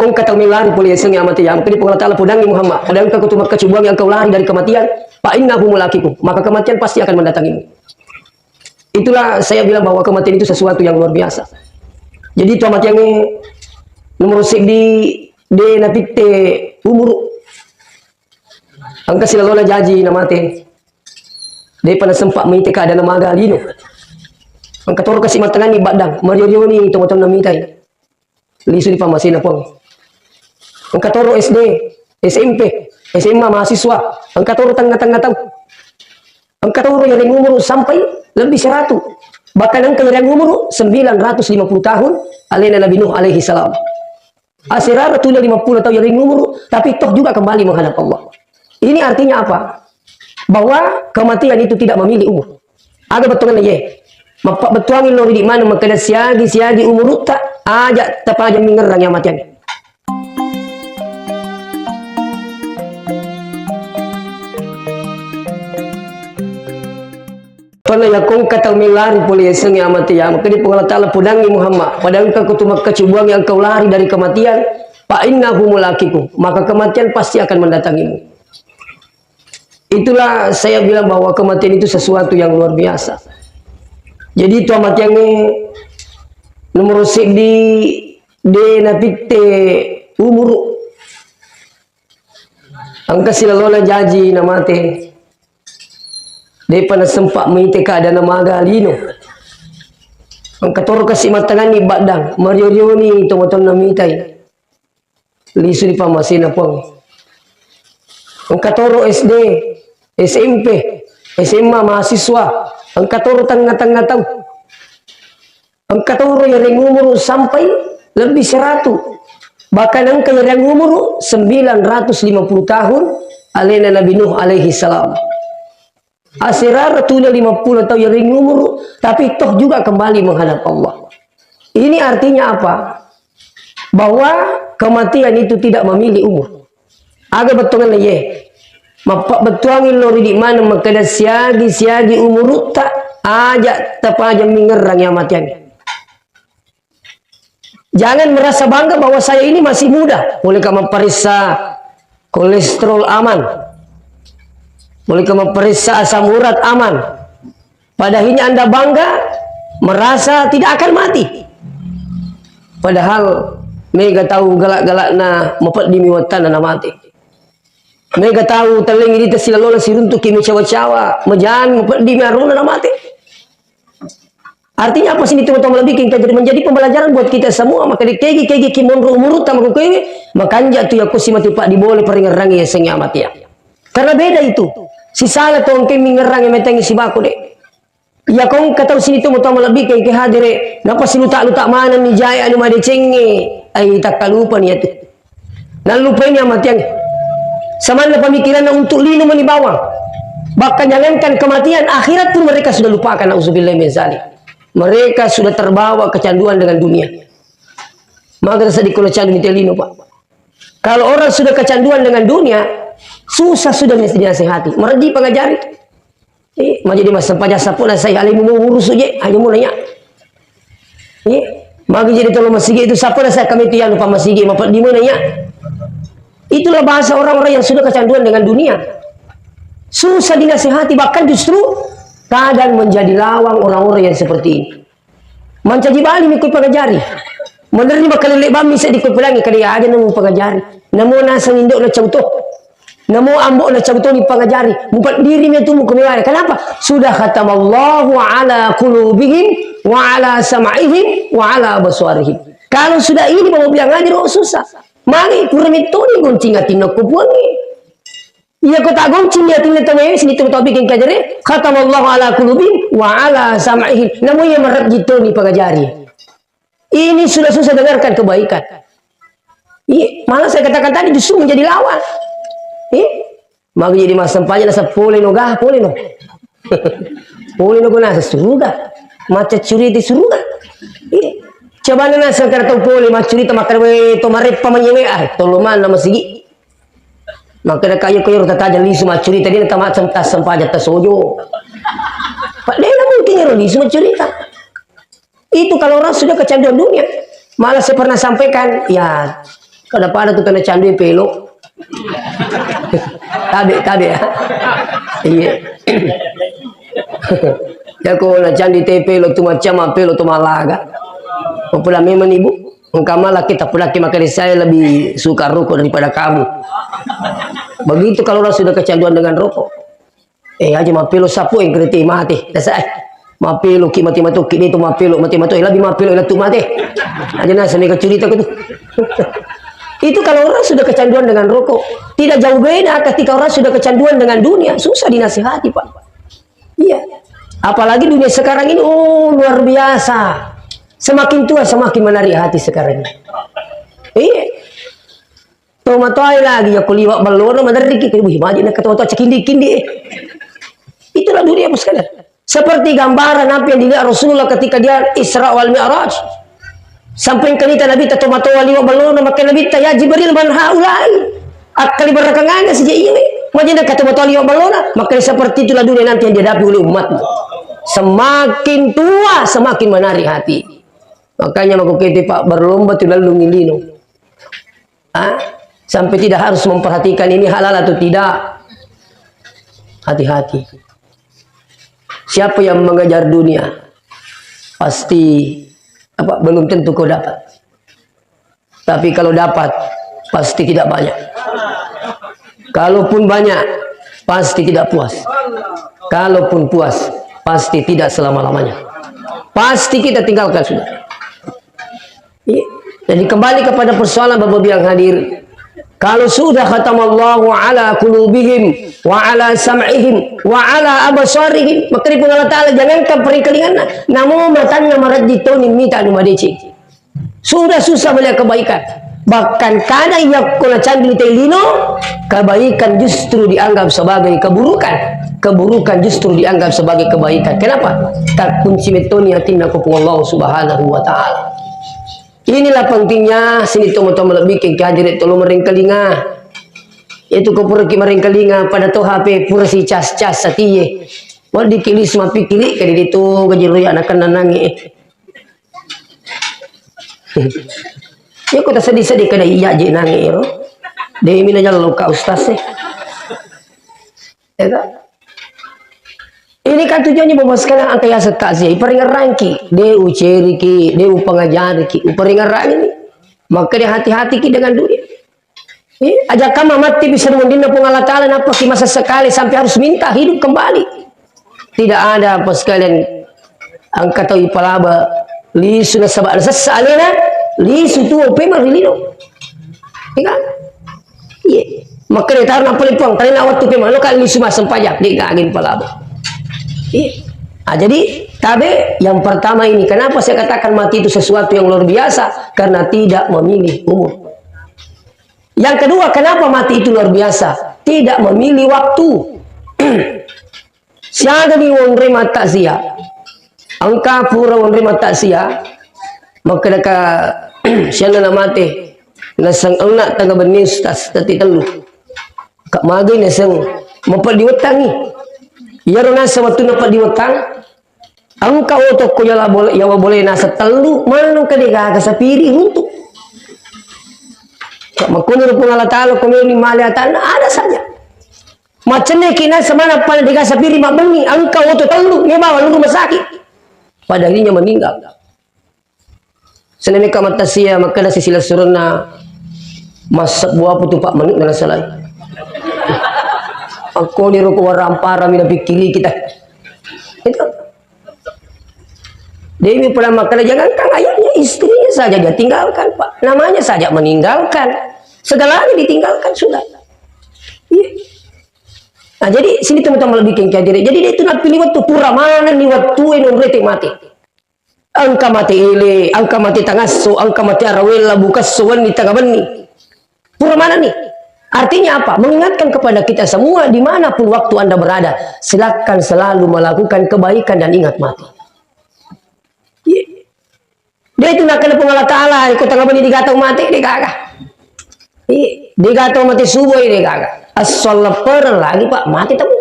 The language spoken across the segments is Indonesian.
Kung kata lari boleh sengi amati yang kini pengalat Allah pudangi Muhammad padahal kau cuma kecubuang yang kau lari dari kematian fa innahu mulaqiku maka kematian pasti akan mendatangimu. Itulah saya bilang bahwa kematian itu sesuatu yang luar biasa. Jadi itu amat yang nomor sik di napite umur angka sila lola jaji namate de pada sempat mite ka ada nama galino angka toro kasih matangani badang mario ni tomaton namitai lisu di pamasina pong angka toro SD SMP SMA mahasiswa angka toro tengah-tengah tahu angka toro yang umur sampai lebih 100 bahkan angka yang umur 950 tahun alena Nabi Nuh alaihi salam asirara tulah 50 tahun yang umur tapi toh juga kembali menghadap Allah. Ini artinya apa? Bahwa kematian itu tidak memilih umur. Aga betul ye. Betuangin lo di mana makanya siagi umur tak aja tapi aja mengerang yang matian. Pernah ya kong kata lari boleh sengi amati yang makanya pengalat Allah pudangi Muhammad padahal kau cuma kecubuang yang kau lari dari kematian fa innahu mulaqiku maka kematian pasti akan mendatangimu. Itulah saya bilang bahwa kematian itu sesuatu yang luar biasa. Jadi itu amat yang nomor sik di napite umur angka sila lola jaji namate de pada sempat mite ka ada nama galino angka toro kasih matangani badang mario ni tomaton namitai lisu di pamasina pong angka toro SD SMP SMA mahasiswa angka toro tengah-tengah tahu angka toro yang umur sampai lebih 100 bahkan angka yang umur 950 tahun alena Nabi Nuh alaihi salam asirara tulah 50 tahun yang umur tapi toh juga kembali menghadap Allah. Ini artinya apa? Bahwa kematian itu tidak memilih umur. Agak betul ye. Betuangin lo di mana makanya siagi umur tak aja tapi aja mengerang yang matian. Jangan merasa bangga bahwa saya ini masih muda. Boleh kamu periksa kolesterol aman. Boleh kamu periksa asam urat aman. Padahal Anda bangga merasa tidak akan mati. Padahal mega tahu galak-galak na mepet di miwatan na mati. Mega tahu teling ini sila lola siruntuk kimi cawa-cawa mejan mepet di miaruna na mati. Artinya apa sih itu lebih kita jadi menjadi pembelajaran buat kita semua maka dikegi kimonro umurut tamu kewe makanya tu aku si mati pak diboleh peringerangi ya sengnya mati ya. Karena beda itu. Si salah tuh angke mengerang yang metengi si baku dek. Ya kau kata sini tuh mau lebih kayak hadire. Napa si lutak mana nih jaya anu made cenge. Ay tak kalupa nih itu. Nah lupa ini amat yang samana pemikiran untuk linu meni bawang. Bahkan jangankan kematian akhirat pun mereka sudah lupakan. Auzubillahi min zalik. Mereka sudah terbawa kecanduan dengan dunia. Maka sedih kalau candu linu pak. Kalau orang sudah kecanduan dengan dunia susah sudah dinasihati, meredi pengajari. Jadi mas sempat jasa pun saya alimu urus je, ayo mulanya. Magi jadi tolong masigi itu siapa saya kami itu yang lupa masigi mapat di mana ya? Itulah bahasa orang-orang yang sudah kecanduan dengan dunia. Susah dinasihati bahkan justru kadang menjadi lawang orang-orang yang seperti ini. Mancaji bali mikut pengajari. Menerima kelelek bami saya dikut pelangi kaya aja nemu pengajari. Nemu nasa indok na cautoh. Namo ambok na cabut ni pangajari bukan dirinya tu mukumilai. Kenapa? Sudah khatamallahu ala qulubihim wa ala sam'ihim wa ala baswarihim. Kalau sudah ini mau bilang aja oh susah. Mari kurang itu ni goncing atin aku buangi. Iya kota goncing ya tin teme sini tu bikin kajare khatamallahu ala qulubihim wa ala sam'ihim. Namo yang merap gitu ni pangajari. Ini sudah susah dengarkan kebaikan. Iya, malah saya katakan tadi justru menjadi lawan. Maka jadi masa sempatnya nasa pole no gah pole no pole no guna suruga maca curi di suruga coba nana sekarang tahu pole maca curi tamakar we tomarep pamanyewe toluman nama sigi maka ada kayu rota taja lisu maca curi tadi nata macam tas sempaja tas sojo padahal mungkin ya lisu maca curi itu kalau orang sudah kecanduan dunia malah saya pernah sampaikan ya Kada pada tu kena candu pelo. Tabe ya. Iya. Ya ko na candi te pelo tu macam pelo tu malaga. Popular memang ibu. Engkamalah kita pelaki maka saya lebih suka rokok daripada kamu. Begitu kalau orang sudah kecanduan dengan rokok. Aja mapelo sapu yang kereti mati. Dasar. Mapelo ki mati kini tu mapelo mati lebih mapelo tu mati. Aja nasa mereka cerita gitu. Itu kalau orang sudah kecanduan dengan rokok, tidak jauh beda ketika orang sudah kecanduan dengan dunia, susah dinasihati, Pak. Iya. Apalagi dunia sekarang ini, luar biasa. Semakin tua semakin menarik hati sekarang ini. Iya. Tomatoi lagi ya kuliwak balon madari kita wih maju nak kata cekindi-kindi. Itulah dunia bos sekalian. Seperti gambaran apa yang dilihat Rasulullah ketika dia Isra wal Mi'raj. Sampai kanita Nabi tatomato wali wa balona maka Nabi ya Jibril man haulai. Akali berakangannya sejak ini. Majina katomato wali wa balona maka seperti itulah dunia nanti yang dihadapi oleh umatmu. Semakin tua semakin menarik hati. Makanya aku kata Pak berlomba tu lalu ngilino. Sampai tidak harus memperhatikan ini halal atau tidak. Hati-hati. Siapa yang mengejar dunia pasti belum tentu kau dapat. Tapi kalau dapat pasti tidak banyak. Kalaupun banyak pasti tidak puas. Kalaupun puas pasti tidak selama-lamanya. Pasti kita tinggalkan sudah. Jadi kembali kepada persoalan Bapak yang hadir. Kalau sudah khatamallahu ala qulubihim wa ala sam'ihim wa ala absarihim, maka dipun Allah Ta'ala jangankan peringkelingan namo matanya marajitoni mita anu madeci. Sudah susah melihat kebaikan. Bahkan kadang yakuna candi telino, kebaikan justru dianggap sebagai keburukan. Keburukan justru dianggap sebagai kebaikan. Kenapa? Tak kunci metoni hatina kupung Allah Subhanahu wa Ta'ala. Inilah pentingnya sini teman-teman lebih ke hadirat tolong meringkelinga. Itu ko pura ki meringkelinga pada to HP pura si cas-cas satiye. Mau dikilis mapi kili kali itu gajiru anak nanangi. Ya ko ta sedih-sedih kada iya je nangi ro. Deui mina jalo ka ustaz Ini kan tujuannya memuaskan angka yang sekasih. Peringat rangki, dia uceri ki, dia pengajar ki, peringat rangki ini. Maka dia hati-hati ki dengan dunia. Ajak kamu mati bisa mendina pengalat Ta'ala napa ki masa sekali sampai harus minta hidup kembali. Tidak ada apa sekalian angka tahu ipalaba lisu na sabak sesalena lisu tu ope marilino. Iya. Iya. Maka dia tahu napa lipuang, tadi nak waktu pemang lo kali lisu masam pajak dia gagin palaba. Jadi tabe yang pertama ini kenapa saya katakan mati itu sesuatu yang luar biasa karena tidak memilih umur. Yang kedua kenapa mati itu luar biasa tidak memilih waktu. Siapa ni wonre mata sia angka pura wonre mata sia maka deka siapa nak mati nasang anak tangga benis tas tati telu kak magi nasang mempadiwatangi. Ya nasa waktu dapat diwatang, angka otok ko yala boleh yawa boleh nasa telu manong kadiga kasapiri untuk. Makunur pun Allah Ta'ala kumuni maliatan ada saja. Macamnya kina semana pada diga sapiri makbengi angka otok telu ngebawa lu rumah sakit. Pada dirinya meninggal. Senemi kamata sia maka nasi sila suruna masak buah putu pak menit dan salai. Aku ni rokok warampara mina pikiri kita. Itu. Dewi pernah makan jangankan ayahnya istrinya saja dia tinggalkan Pak. Namanya saja meninggalkan. Segalanya ditinggalkan sudah. Iya. Nah jadi sini teman-teman lebih kengkajari. Jadi dia itu nak pilih waktu pura mana ni waktu yang rete mati. Angka mati ile, angka mati tangaso, angka mati arawela bukas suwan di tengah beni. Pura mana nih? Artinya apa? Mengingatkan kepada kita semua dimanapun waktu Anda berada, silakan selalu melakukan kebaikan dan ingat mati. Dia itu nak kena pengalat Ta'ala, ikut tengah beni digatau mati, dia kagak. Digatau mati subuh, dia kagak. As-salat lagi Pak, mati tamu.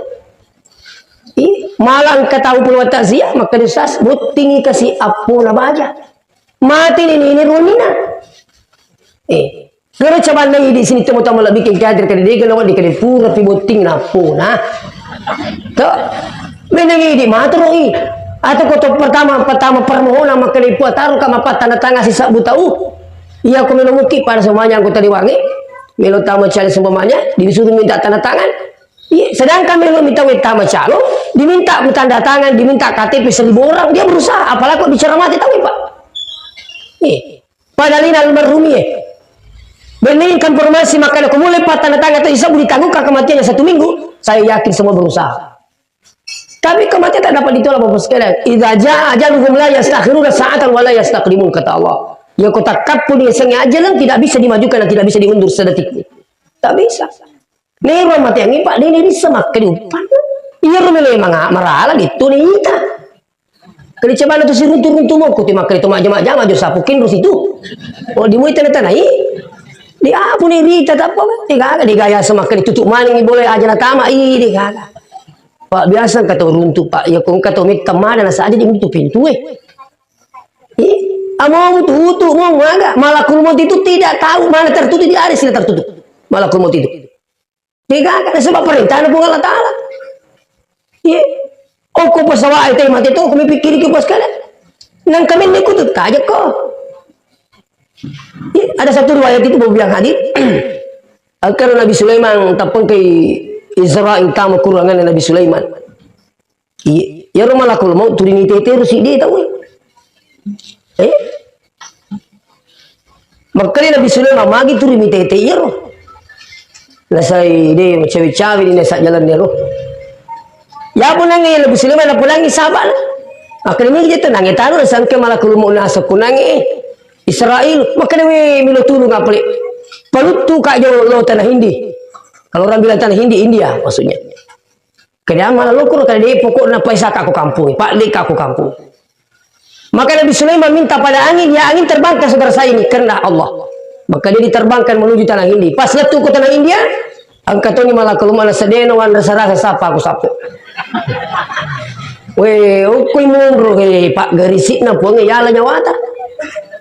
Malang ketahu pun watak zia, maka disas butingi kasih apa na baja. Mati ini runina. Gara coba nang di sini temu-temu lah bikin kader kali dia kalau di kali pura piboting na puna. Tuh, menangi di matroi. Atau koto pertama permohonan makali puat taruh kama pat tanda tangan si sabu tahu. Iya aku menemuki pada semuanya aku tadi wangi. Melo tamu cari semuanya disuruh minta tanda tangan. Iya, sedangkan melo minta tamu calo diminta tanda tangan, diminta KTP 1000 orang dia berusaha. Apalagi kok bicara mati tahu Pak. Iya, padahal ini almarhum ya. Benih konfirmasi makanya aku mulai tanda tangan itu bisa ditangguhkan kematiannya 1 minggu. Saya yakin semua berusaha. Tapi kematian tak dapat ditolak Bapak sekalian. Idza jaa ajaluhum la yastakhiruna sa'atan wa la yastaqdimun kata Allah. Ya kota kapun yang sengaja ajalan tidak bisa dimajukan dan tidak bisa diundur sedetik. Tak bisa. Nih mati yang Pak ini semak kehidupan. Iya rumele marala gitu nih kita. Kali coba itu si runtuh-runtuh mau kuti makali itu majama-jama jo sapukin terus itu. Oh dimui tanah-tanah di apa nih Rita apa kan digaya semakin tutup maning boleh aja na tama ini kan Pak biasa kata runtuh Pak ya kung kata mit kemana na saja di pintu mau tutup mau enggak malakul maut itu tidak tahu mana tertutup di ada sila tertutup malakul maut itu tidak ada sebab perintah pun Allah Taala kok pasawa itu mati itu kami pikir ke pas kalian nang kami nikut aja kok. Ada satu riwayat itu bawa bilang hadir karena Nabi Sulaiman tapang ke Israel tamu kurangan Nabi Sulaiman ya rumah lakul mau turini tete rusi dia tahu makanya Nabi Sulaiman magi turini tete ya roh nasai dia cawi-cawi di nasa jalan dia roh ya punangi Nabi Sulaiman punangi sabar akhirnya dia tenang ya taruh sangke malakul mau nasa kunangi Israel makanya milo tulu ngapli palutu kak jauh lo tanah Hindi kalau orang bilang tanah Hindi India maksudnya kerja malah lukur kalau dia pokoknya paisa aku kampung Pak Lik aku kampung maka Nabi Sulaiman minta pada angin ya angin terbangkan saudara saya ini karena Allah maka dia diterbangkan menuju tanah Hindi pas letup ke tanah India angkatoni malah kalau mana sedeno wan rasa sapa aku sapu weh ukui mundur Pak gerisik na puangnya yala nyawata.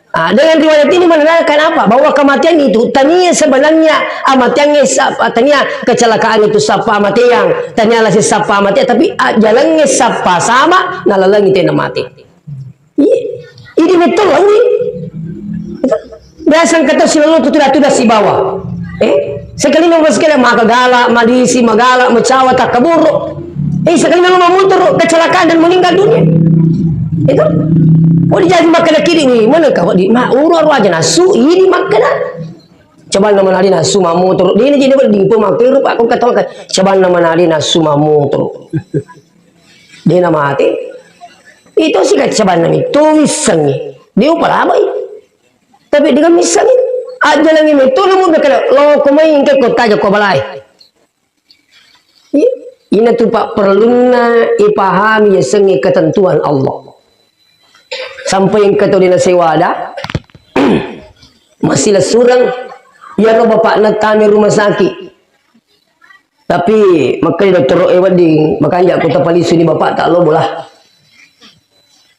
Dengan riwayat ini menerangkan apa? Bahwa kematian itu tania sebenarnya amatnya tania kecelakaan itu sapa amatiang tania lah si sapa amatiang tapi jalannya sapa sama nalalangi tena mati. Ini betul lah ini. Biasa kata si lalu itu tidak si bawah. Sekali nunggu sekali maka galak madisi magala mencawa tak kaburu. Sekali nunggu memutar kecelakaan dan meninggal dunia. Itu oh dijadi makan kiri ni mana kau di mak urur aja nasu ini makan coba nama nari nasu mamu terus dia ni jadi berding pun makan rupa aku kata makan coba nama nari nasu mamu terus dia nama hati itu sih kat coba nama itu misangi dia upah apa tapi dengan misangi aja lagi itu namun berkata lo kumain ke kota aja kau balai ini tu pak perlunya ipahami ya sengi ketentuan Allah. Sampai yang kata dia sewada masihlah surang ya lo bapak natami rumah sakit tapi makanya dokter ewading makanya aku tapali sini bapak tak lo bolah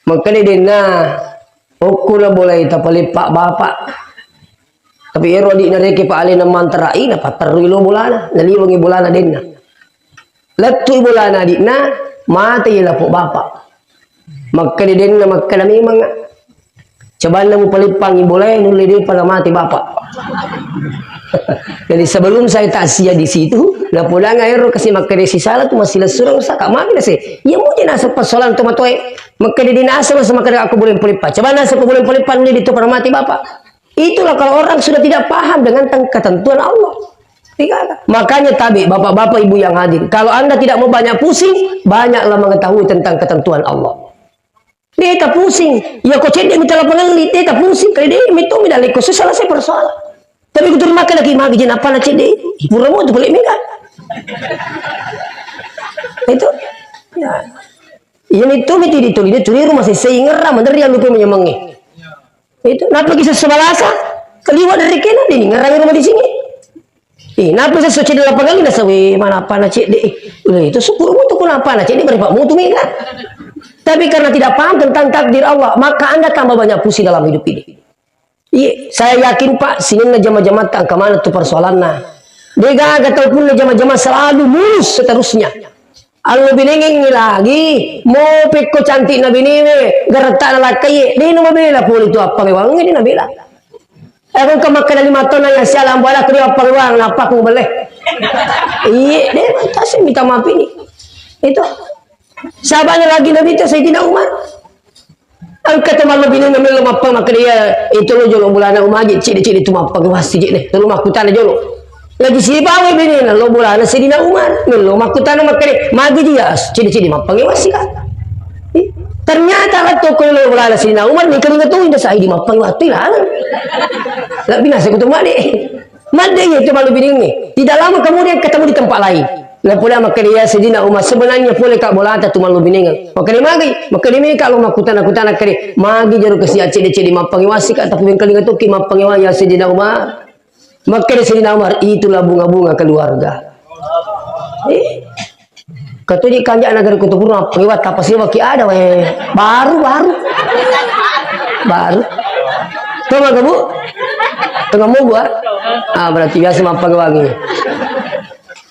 makanya dia nah aku lah boleh tapali pak bapak tapi ero di nareke pak alena manterai na patarui lo bolana naliwangi bolana denna letu bolana di na mati lah po bapak maka dia dengar maka memang coba namu palipangi boleh nulis dia pada mati bapak jadi sebelum saya takziah di situ dah pulang air kasih maka dia si salah tu masih lesurang saka maka dia sih ya mungkin asal persoalan tu matoe maka dia dinasa maka dia aku boleh pelipan coba nasa aku boleh pelipan dia itu pada mati bapak itulah kalau orang sudah tidak paham dengan ketentuan Allah. Makanya tabi bapak-bapak ibu yang hadir kalau anda tidak mau banyak pusing banyaklah mengetahui tentang ketentuan Allah. Dia tak pusing. Ya kau cedek minta lapangan li, dia tak pusing. Kalau dia itu minta lekos selesai persoalan. Tapi aku terima lagi magi jen apa nak cedek? Puramu tu boleh mega. Itu. Ya. Yang itu dituli rumah saya ngeram dari yang lupa menyemangi. Itu. Napa kisah sebalasa? Keliwat dari kena ini ngerang rumah di sini. Napa saya cedek lapangan li dah sawi mana apa nak cedek? Itu sepuluh tu kenapa nak cedek beri pak mutu mega. Tapi karena tidak paham tentang takdir Allah, maka anda tambah banyak pusing dalam hidup ini. Iya, saya yakin Pak, sini jama-jama tak kemana tuh persoalannya. Dia gak tahu pun jama-jama selalu mulus seterusnya. Allo biningin lagi, mau peko cantik na binime, gertak na lakai, dia no mabela pun itu apa ngewang ini na bela. Aku kemakan 5 ton yang sialang bala kuri apa ngewang, apa aku boleh. Iya, dia tasnya minta maaf ini. Itu sahabatnya lagi Nabi itu Sayyidina Umar. Angkat teman lebih ni memang apa maka dia itu lo jolo bulana umaji ciri-ciri tu apa ke wasi je tu lo makutan jolo. Lagi si bawa bini lo bulana Sayyidina Umar lo makutan maka dia magi dia ciri-ciri apa ke wasi kan. Ternyata lah toko lo bulana Sayyidina Umar ni kena tu indah saya di apa ke wati lah. Lah bina saya ketemu ni. Made ye tu malu bini ni. Tidak lama kemudian ketemu di tempat lain. Lah pula maka dia Sayyidina Umar sebenarnya boleh kak bola tu malu bini. Maka dia magi kalau makutan kare magi jaru kesia ciri-ciri mapang wasi kat tapi bengkel dengan tu ki mapang ya Sayyidina Umar. Maka dia Sayyidina Umar itulah bunga-bunga keluarga. Katanya kanjak negara Kutubur lewat kapasnya waki ada weh baru. Tahu nggak kamu? Tengah mau gua? Berarti biasa mapang wangi.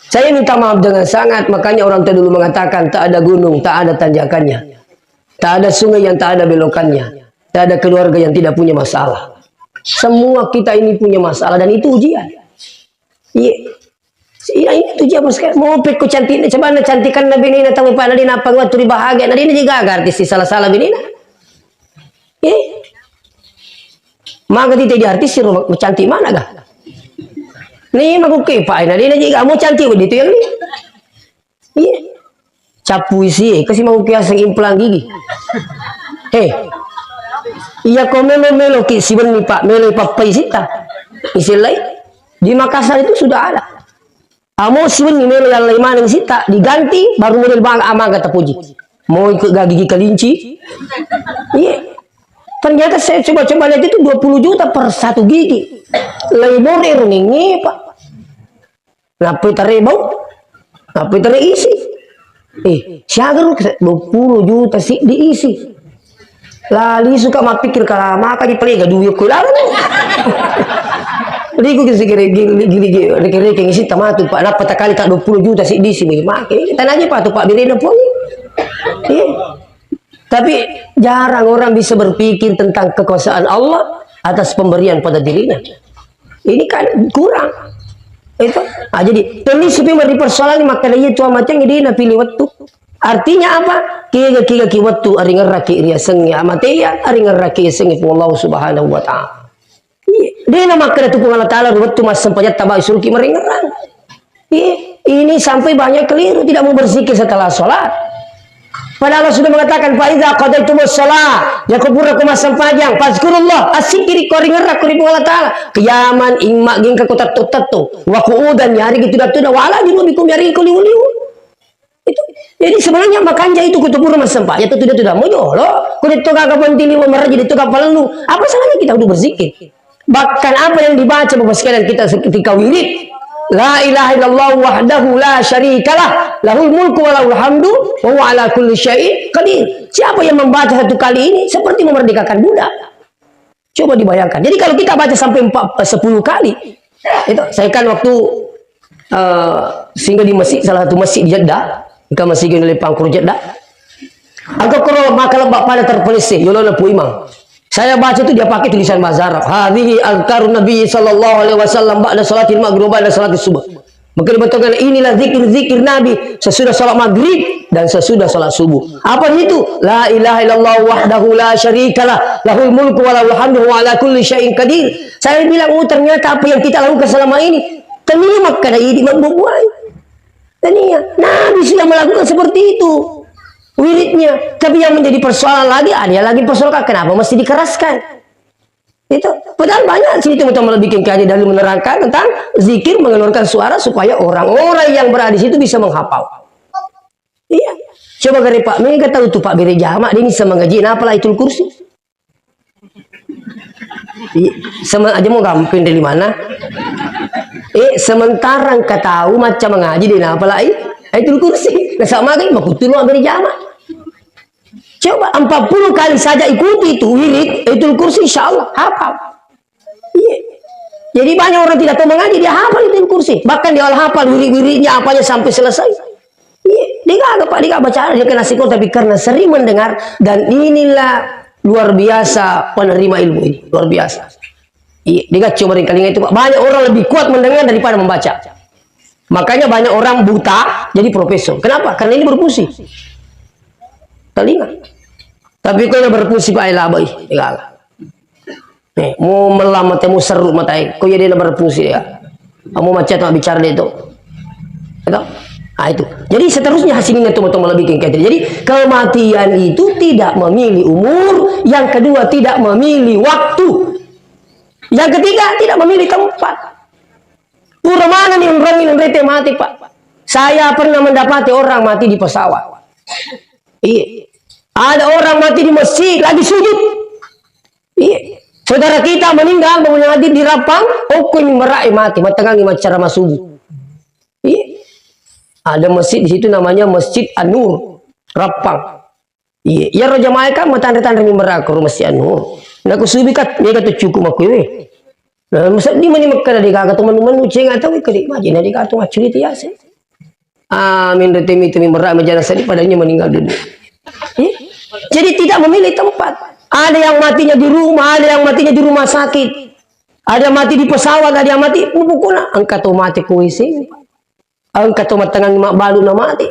Saya minta maaf dengan sangat, makanya orang tua dulu mengatakan tak ada gunung, tak ada tanjakannya. Tak ada sungai yang tak ada belokannya. Tak ada keluarga yang tidak punya masalah. Semua kita ini punya masalah dan itu ujian. Iya. Iya ini ujian sekarang. Mau peko cantik, coba na cantikan Nabi Nina tahu pada Nina apa waktu bahagia. Nabi Nina juga artis salah-salah Nina. Iya. Maka tidak artis sih cantik mana gak? Nih aku kepa, nah dia juga mau cantik begitu yang ni. Iya. Capu isi, kasih mau kias implan gigi. Iya kau melo ki si benih Pak melo papai sita. Istilah di Makassar itu sudah ada. Kamu si benih melo yang lain mana sita diganti baru model bang ama kata puji. Mau ikut gigi kelinci? Iya. Ternyata saya coba-coba lihat itu 20 juta per 1 gigi. Lebih nih Pak. Ngapain terebau? Ngapain terisi? Siaga 20 juta sih diisi. Lali suka mapikir kalau maka dipelega duit kular. Jadi aku gini ngisi tamatu Pak. Napa tak kali tak 20 juta sih diisi. Makai kita aja Pak tuh Pak Birena pun. Tapi jarang orang bisa berpikir tentang kekuasaan Allah atas pemberian pada dirinya. Ini kan kurang. Itu. Jadi penis supaya di persoalan maka dia tua macam ini na pilih waktu. Artinya apa? Kiga waktu ari ngeraki ria sengi amateya ari ngeraki sengi Allah Subhanahu wa taala. Dia nama kada tu Allah taala waktu mas sempajat tabai surki meringerang. Ini sampai banyak keliru tidak mau berzikir setelah sholat. Padahal Allah sudah mengatakan faiza qadaytumus shalah yakuburakum asampajang fazkurullah asikiri koringerak kuri Allah taala kiaman ingmak ging kekutat tutatu wa qu'udan nyari gitu dah wala junubikum nyari kuliuliu itu. Jadi sebenarnya makanya itu kutubur masampah itu tidak mau nyolo kulit toga kapantili memaraji itu kapal lu apa salahnya kita udah berzikir bahkan apa yang dibaca Bapak sekalian kita ketika wirid la ilaha illallah wahdahu la syarikalah lahul mulku wa lahul hamdu wa huwa ala kulli syai'in qadir. Siapa yang membaca satu kali ini seperti memerdekakan budak. Coba dibayangkan. Jadi kalau kita baca sampai 10 kali itu saya kan waktu singgah di masjid salah satu masjid di Jeddah ke masjid oleh Pangkur Jeddah. Aku kalau makalah pada terpolis yolona pu imam. Saya baca itu dia pakai tulisan bahasa Arab. Hadhihi azkarun Nabi sallallahu alaihi wasallam ba'da salatil maghrib dan salatil subuh. Maka dibentukkan inilah zikir-zikir Nabi sesudah salat maghrib dan sesudah salat subuh. Apa itu? La ilaha illallah wahdahu la syarikalah lahul mulku wa lahul hamdu wa ala kulli syai'in qadir. Saya bilang ternyata apa yang kita lakukan selama ini ternyata kada ini membuai. Ternyata Nabi sudah melakukan seperti itu. Wiridnya, tapi yang menjadi persoalan lagi ada lagi persoalan kenapa mesti dikeraskan itu padahal banyak sini teman-teman bikin kajian dan menerangkan tentang zikir mengeluarkan suara supaya orang-orang yang berada di situ bisa menghafal. Iya, coba kali Pak mereka tahu tuh Pak Bere Jamak dia bisa mengaji apalah itu kursi sama aja mau gampang dari mana sementara engkau tahu macam mengaji dia apalah itu kursi nah sama lagi makutul lo Bere Jamak. Coba 40 kali saja ikuti itu wirid itu kursi insya Allah hafal. Jadi banyak orang tidak tahu mengaji, dia hafal itu kursi. Bahkan dia hafal wirid-wiridnya apanya sampai selesai. Iya, dia nggak Pak, dia nggak baca, dia kena psikologi, tapi karena sering mendengar, dan inilah luar biasa penerima ilmu ini, luar biasa. Iya, dia cuma kali itu Pak. Banyak orang lebih kuat mendengar daripada membaca. Makanya banyak orang buta jadi profesor. Kenapa? Karena ini berfungsi telinga. Tapi kalau berfungsi Pak labai, enggak. Nih, mau melamat, mau seru matai, kau jadi berfungsi ya. Kamu macet nak bicara dia itu. Itu. Nah, itu. Jadi seterusnya hasilnya tuh mau lebih kayak jadi kematian itu tidak memilih umur, yang kedua tidak memilih waktu, yang ketiga tidak memilih tempat. Pura mana nih orang ini mati Pak? Saya pernah mendapati orang mati di pesawat. Iya. Ada orang mati di masjid lagi sujud. Iya. Saudara kita meninggal mau hadir di Rapang, ini merai mati, matangangi macara masubuh. Iya. Ada masjid di situ namanya Masjid An-Nur, Rapang. Iya, ya roja mereka matanda-tanda ni merak ke Masjid An-Nur. Naku subikat, mereka tu cukup aku we. Nah, masa di mana makna di kagak teman-teman uceng atau ikut majin di kagak tuh cerita ya sih. Amin retemi merak menjadi sedih padanya meninggal dunia. Jadi tidak memilih tempat. Ada yang matinya di rumah, ada yang matinya di rumah sakit. Ada yang mati di pesawat, ada yang mati pukuna. Angkat tuh mati kuisi. Angkat tomat tengah balu na mati.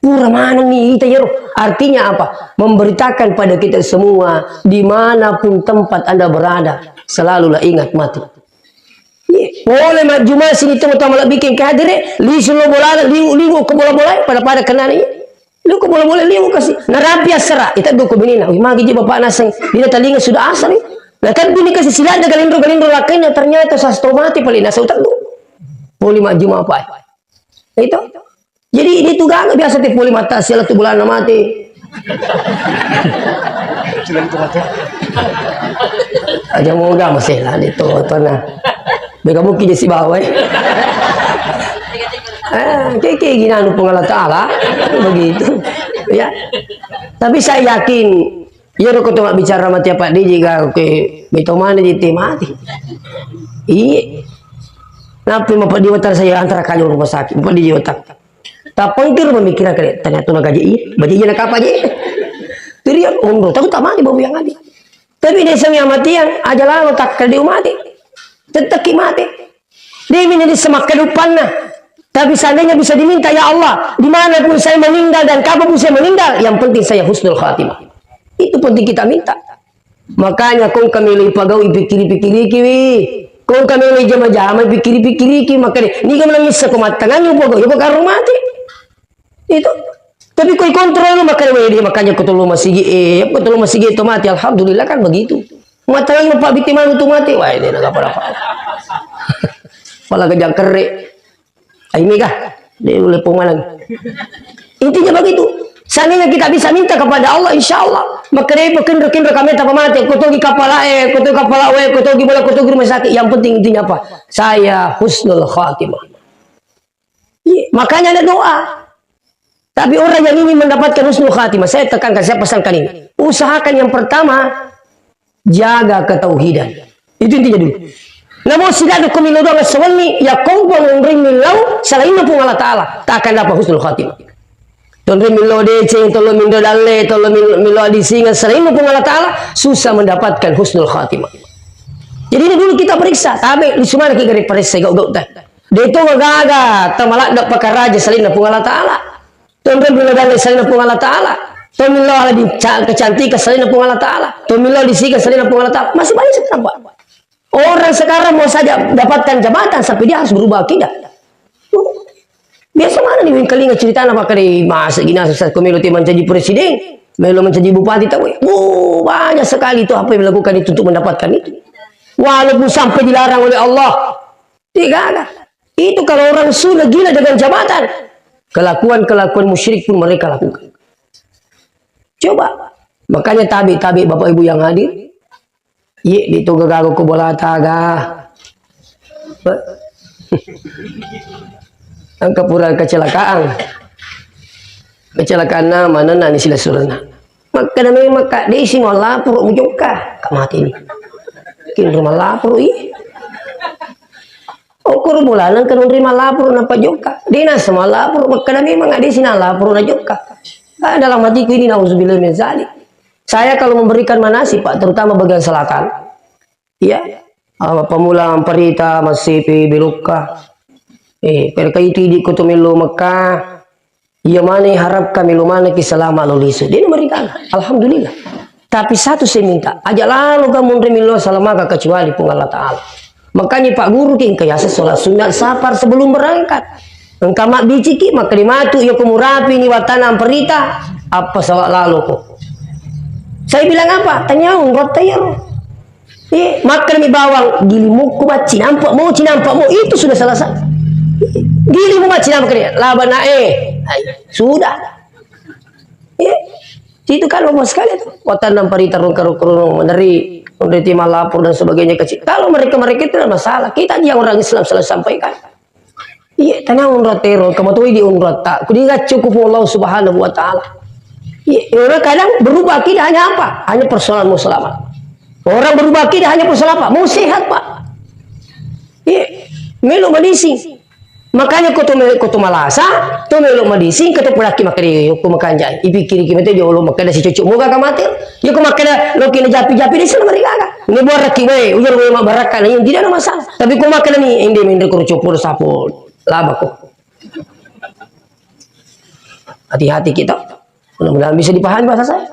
Pura mana nih kita ya? Artinya apa? Memberitakan pada kita semua dimanapun tempat Anda berada, selalulah ingat mati. Boleh mak cuma sini teman-teman bikin kehadiran, lisu lo bola, liu ke bola-bola pada kena nih. Liu ke bola-bola liu kasih. Narapia serah. Itu dulu kubingin. Magi je bapak naseng dia telinga sudah asal. Nah kan bini kasih silada galindro lakinya ternyata sastomati paling nasa utak dulu. Boleh mak cuma apa? Itu jadi ini tuh gak biasa tiap boleh mata sial tuh bulan mati aja mau gak masih lah itu pernah mereka mungkin si bawah kayak gini anu pengalat Allah begitu ya. Tapi saya yakin ya aku tuh bicara mati apa dia jika oke betul mana di mati iya. Tapi mau di otak saya antara kali rumah sakit, mau di otak. Tapi itu memikirkan ternyata nak gaji iya, bajinya nak apa aja. Teriak umroh, tapi tak mati bau yang ada. Tapi dia semua mati yang aja lah otak dia mati, tetap mati. Dia menjadi semak kedepannya. Tapi seandainya bisa diminta ya Allah, dimanapun saya meninggal dan kapanpun saya meninggal, yang penting saya husnul khatimah. Itu penting kita minta. Makanya kau kami pagawi pikir-pikir kiwi. Kau kami lagi jama-jama pikir-pikir makanya ni kami nangis sekomatangan yung pogo yung pagkarumati itu tapi kau kontrol lu makanya kau tolong masigi itu mati alhamdulillah kan begitu matangan lupa bitiman itu mati wah ini nggak apa-apa pala kejang kerek ay mega dia boleh pumalang intinya begitu. Seandainya kita bisa minta kepada Allah, insya Allah. Makanya rekin kami tak mati. Kutogi kapala kutogi bola, kutogi rumah sakit. Yang penting intinya apa? Saya husnul khatimah. Makanya ada doa. Tapi orang yang ingin mendapatkan husnul khatimah, saya tekankan, saya pesankan ini. Usahakan yang pertama, jaga ketauhidan. Itu intinya dulu. Namun tidak ada kumilu doang sewani, ya kau mengring milau, selain pun Allah Ta'ala, tak akan dapat husnul khatimah. Tolong milo deceng, tolong milo dalle, tolong milo disinga, selain pun Allah Ta'ala, susah mendapatkan husnul khatimah. Jadi ini dulu kita periksa, tapi di semana kita periksa, gak dah. Dia itu gak temalak dak pakai raja selain pun Allah Ta'ala. Tolong milo dalle selain pun Allah Ta'ala. Tolong milo ala di kecantikan selain pun Allah Ta'ala. Tolong milo disinga selain pun Allah Ta'ala. Masih banyak sekarang Pak. Orang sekarang mau saja dapatkan jabatan, sampai dia harus berubah akidah. Biasa mana nih kali cerita apa kali masa gini sukses kau melo menjadi presiden, melo menjadi bupati tahu. Banyak sekali itu apa yang dilakukan itu untuk mendapatkan itu. Walaupun sampai dilarang oleh Allah. Tidak ada. Itu kalau orang sudah gila dengan jabatan, kelakuan musyrik pun mereka lakukan. Coba. Makanya tabi Bapak Ibu yang hadir. Iya itu gagal ko bola taga. Angka pura kecelakaan mana nani sila surana maka namanya maka di sini lapor ujungkah mati ini kin rumah lapor Ukur bulanan kan menerima lapor napa juga. Dina semua lapor karena memang ada sini lapor na juga. Dalam hatiku ini nauzubillah min zalik. Saya kalau memberikan manasik Pak, terutama bagian selatan. Ya. Pemula perita masih biluka. Perkait di kutumilu Mekah. Ya mana harap kami lumana kisalama lolisu. Dia memberikan. Alhamdulillah. Tapi satu saya minta, aja lalu kamu menerima selama kecuali pun Allah Ta'ala. Makanya Pak Guru king kayasa sholat sunat safar sebelum berangkat. Engkau mak biciki mak kelimatu ya kumurapi ni watana perita apa sawak lalu kok. Saya bilang apa? Tanya unggot tayar. Makan mi bawang gilimu ku baci nampak mau itu sudah selesai. Gilimu baci nampak dia labana sudah. Itu kan luas sekali tuh. Watana perita rungkarung meneri menerima lapor dan sebagainya kecil. Kalau mereka itu tidak masalah. Kita yang orang Islam selalu sampaikan. Iya, tanah umrah teror. Kamu tuh di umrah tak. Kudiga cukup Allah Subhanahu Wa Taala. Iya, orang kadang berubah akidah hanya apa? Hanya persoalan mau selamat. Orang berubah akidah hanya persoalan apa? Mau sehat Pak. Iya, melu medisi. Makanya kutu malasa, tu melu medisi, kutu pelaki makari yuku makanjai. Ipikiri kimete dia ulu makada si cucuk muka kamatir. Yuku makada lo kini japi-japi di sana mereka. Ini buat raki we, ujar we mak barakan ini tidak ada masalah. Tapi ku makada ni inde mende kurucupur sapul labaku. Hati-hati kita. Mudah-mudahan bisa dipahami bahasa saya.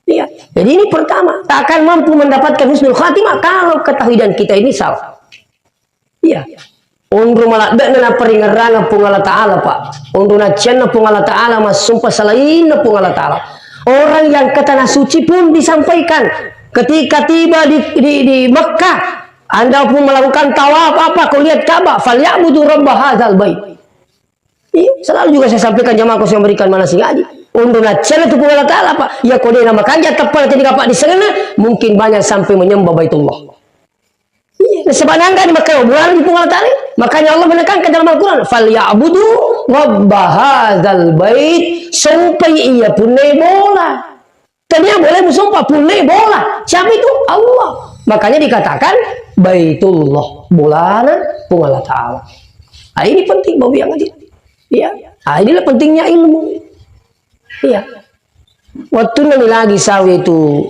Iya. Jadi ini pertama, tak akan mampu mendapatkan husnul khatimah kalau ketahuan kita ini salah. Iya. Undur malah na peringaran pung Allah Ta'ala Pak. Undur na cina pung Allah Ta'ala mas sumpah salain pung Allah Ta'ala. Orang yang ke tanah suci pun disampaikan ketika tiba di Mekah, Anda pun melakukan tawaf apa kau lihat Ka'bah, falyabudu rabb hadzal bait. Iya, selalu juga saya sampaikan jamaahku yang berikan manasik haji. Undur na cina pung Allah Ta'ala Pak. Ya kau dia namakan ya tepat ketika Pak di sana mungkin banyak sampai menyembah Baitullah. Iya, sebenarnya di Mekah bulan di pung Allah Ta'ala. Makanya Allah menekankan dalam Al-Quran, "Falyabudu rabb hadzal bait." Sampai ia punai bola. Ternyata boleh bersumpah punai bola. Siapa itu? Allah. Makanya dikatakan Baitullah, bulanan pung Allah Ta'ala. Nah, ini penting bagi yang ngaji. Iya. Nah, inilah pentingnya ilmu. Iya. Waktu nanti lagi sawi itu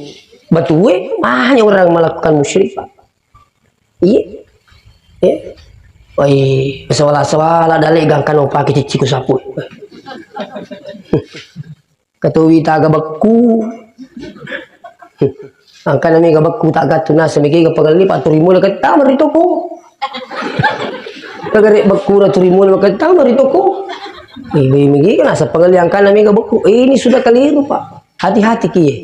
batuwe, hanya orang melakukan musyrik Pak. Iya. Iya. Woi, sewala-sewala dalek gangkan opa cici ku sapu. Katuwi taga beku. Angkan nami ga beku taga tuna semiki ga pagali paturimu le kata marito ko. Tagare beku ra turimu le kata marito ko. Ibu migi kan asa pagali angkan nami ga beku. Ini sudah keliru Pak. Hati-hati kiye.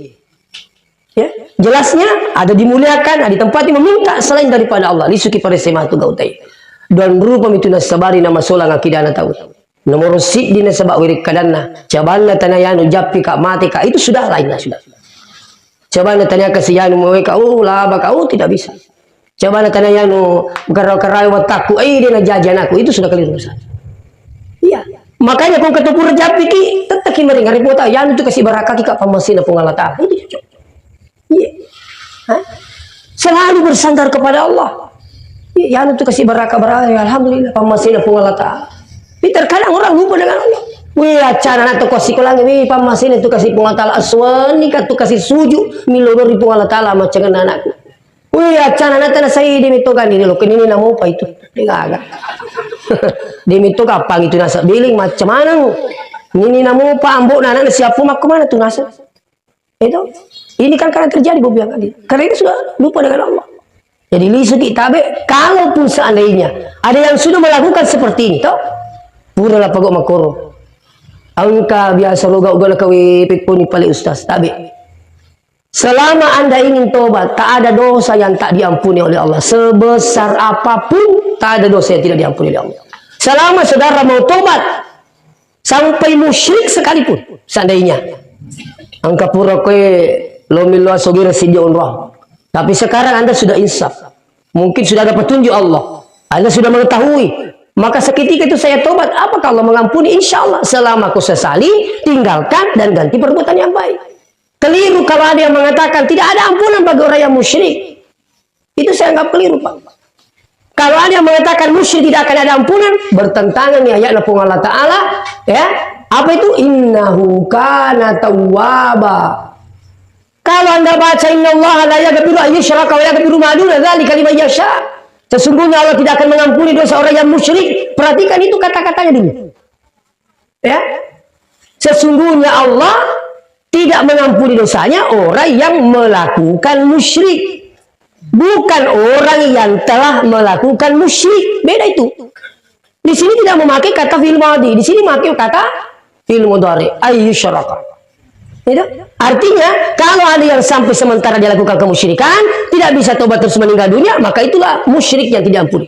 Ya, jelasnya ada dimuliakan, ada ditempati meminta selain daripada Allah. Lisuki pada sematu gautai. Dan rupa itu nasabari nama solang akidana tahu. Nomor si di nasabak wirik kadana. Cabana tanayanu japi kak mati kak itu sudah lain lah sudah. Cabana tanaya kasiyanu meweka laba kau tidak bisa. Cabana tanayanu garai wataku dia na jajan aku itu sudah keliru saja. Iya. Makanya kau ketemu japi ki tetap kimering hari pota yang itu kasih barakah kak pamasina pengalata itu cocok. Iya. Selalu bersandar kepada Allah. Ya itu kasih barakah alhamdulillah pamasina pung Allah Ta'ala. Terkadang orang lupa dengan Allah. Wih acara nato kasih kolang wih pamasina itu kasih pung Allah Ta'ala aswani katu kasih suju milodori pung Allah Ta'ala macam anakku. Wih acara nato na saya dimitokan ini loh kenini namu apa itu enggak. Dimitok apa gitu nasa biling macam mana ini namu apa ambok nana siapa mak kemana tuh nasa itu ini kan karena terjadi gue bilang tadi karena ini sudah lupa dengan Allah. Jadi lisuki tabe kalaupun seandainya ada yang sudah melakukan seperti ini toh pura lah pagok makoro angka biasa loga ugala kawi pipuni pali ustaz tabe selama anda ingin tobat tak ada dosa yang tak diampuni oleh Allah sebesar apapun tak ada dosa yang tidak diampuni oleh Allah selama saudara mau tobat sampai musyrik sekalipun seandainya angka pura kue lomilo asogir sidia unrah. Tapi sekarang Anda sudah insaf. Mungkin sudah ada petunjuk Allah. Anda sudah mengetahui. Maka seketika itu saya tobat. Apakah Allah mengampuni? Insya Allah. Selama aku sesali, tinggalkan dan ganti perbuatan yang baik. Keliru kalau ada yang mengatakan tidak ada ampunan bagi orang yang musyrik. Itu saya anggap keliru Pak. Kalau ada yang mengatakan musyrik tidak akan ada ampunan, bertentangan nih ayat Allah Ta'ala, ya. Apa itu? Innahu kana tawwaba. Kalau Anda baca innallaha la yaghfiru an yushraka wa yaghfiru ma duna dzalika liman yasha. Sesungguhnya Allah tidak akan mengampuni dosa orang yang musyrik. Perhatikan itu kata-katanya dulu. Ya. Sesungguhnya Allah tidak mengampuni dosanya orang yang melakukan musyrik. Bukan orang yang telah melakukan musyrik. Beda itu. Di sini tidak memakai kata fi'il madhi, di sini memakai kata fi'il mudhari, ayyusyraka. Itu artinya kalau ada yang sampai sementara dia lakukan kemusyrikan, tidak bisa tobat terus meninggal dunia, maka itulah musyrik yang tidak ampuni.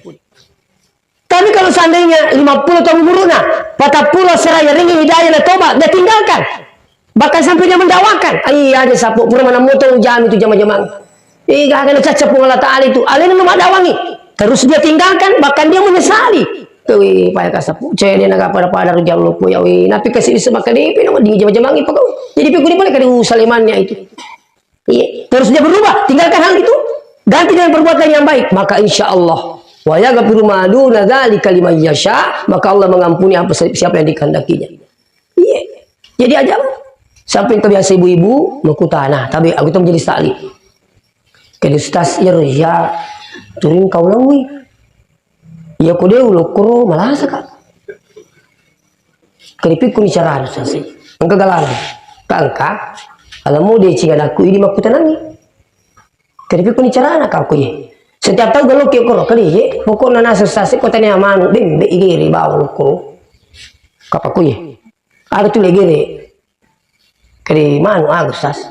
Tapi kalau seandainya 50 tahun umurnya, 40 seraya ringi hidayah dan tobat, dia tinggalkan. Bahkan sampai dia mendakwakan, iya ada sapu pura mana motong jam itu jamaah-jamaah. Gak akan cacat Allah Ta'ala itu. Alih nama dawangi. Terus dia tinggalkan, bahkan dia menyesali. Wih, payah kasapu. Caya dia naga pada rujak lupu ya wih. Napi kasih disebabkan dia nama dingin jam-jam itu. Jadi pikir boleh kada usalemannya itu. Iya. Terus dia berubah, tinggalkan hal itu. Ganti dengan perbuatan yang baik. Maka insya Allah. Wa yaghfiru ma duna dzalika liman yasha. Maka Allah mengampuni apa siapa yang dikehendakinya. Iya. Jadi aja sampai kebiasa ibu-ibu mengkutanah. Tapi aku itu menjadi stali. Kedustas ya turun kau lawi ya kode ulokro malah saka keripik kuni cara sasi angka galang kangka alamu de cinga aku ini makutanangi keripik kuni cara anak aku ye setiap tahu galok ke koro kali ye pokoknya nasa sasi kota ni amanu bembe igiri bawa koro kapaku ye ada tu legere kali manu agustas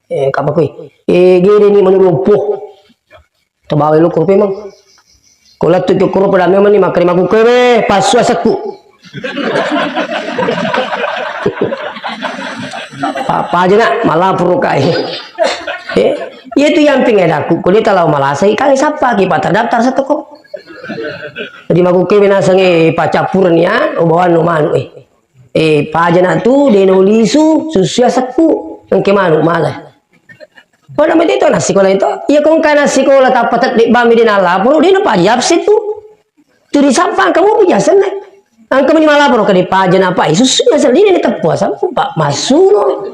kapaku gini ni menurumpuh terbawa lu kurup emang kalau tu kurup pada memang ni makan aku kere pas suasaku apa aja nak malah perukai itu yang pengen aku kulit talau malah saya kali siapa kita terdaftar satu kok jadi aku kere nasange pacapur ni ya bawa numan aja nak tu denolisu suasaku yang kemana malah. Pada itu nasi sekolah itu, ya kung kana sekolah tapat di bami din ala, puro din apa jab situ, turi sampang kamu punya sana, ang kamu ni malah puro kadi pajan apa, susunya sendiri ni tepuas, pak masuno,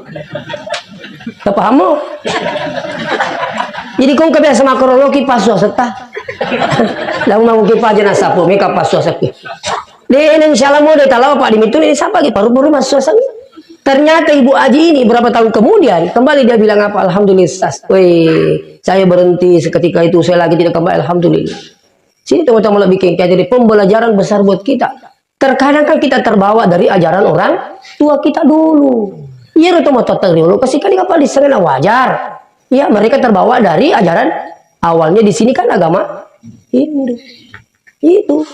paham mo? Jadi kung kebiasa makrologi paswa serta, lalu mau kita pajan asapo, mereka paswa serta. Di insyaallah mau deh tahu pak di itu ini siapa gitu, baru-baru masuk sana. Ternyata Ibu Aji ini berapa tahun kemudian kembali dia bilang apa? Alhamdulillah. Wih, saya berhenti seketika itu saya lagi tidak kembali. Alhamdulillah. Sini teman-teman lebih kayak jadi pembelajaran besar buat kita. Terkadang kan kita terbawa dari ajaran orang tua kita dulu. Iya itu mau total dulu. Kasih kali kapal di sana wajar. Ya mereka terbawa dari ajaran awalnya di sini kan agama Hindu. Itu.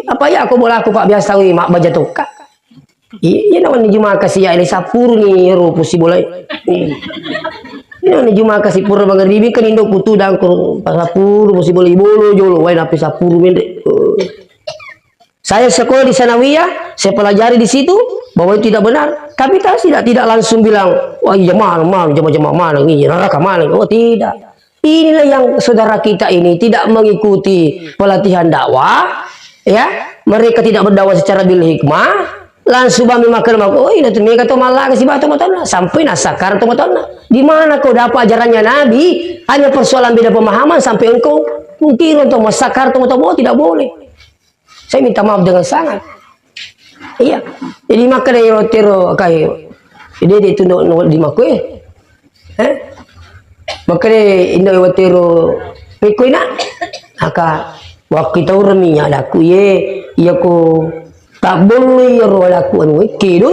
Apa ya aku boleh aku Pak biasa wih mak baca tukak. Iya namanya cuma kasih ya ini sapur nih rupusi boleh. Ini namanya cuma kasih pura bangeribi kan indo kutu dangkur sapur musi boleh bolo jolo wae napi sapur mende. Saya sekolah di Sanawiyah, saya pelajari di situ bahwa itu tidak benar. Tapi tidak langsung bilang wah iya mal jamaah mana ini neraka mana. Oh tidak. Inilah yang saudara kita ini tidak mengikuti pelatihan dakwah, ya. Mereka tidak berdakwah secara bil hikmah. Langsung kami makan oh ini tuh mereka tuh malah kasih batu matana sampai nasakar tuh matana di mana kau dapat ajarannya Nabi hanya persoalan beda pemahaman sampai engkau mungkin untuk masakar tuh oh tidak boleh saya minta maaf dengan sangat iya jadi makan yang rotero kayak jadi itu di makwe makanya indo rotero mikwe nak aka waktu itu reminya aku ye iya ko tak boleh ya roh laku anu kedo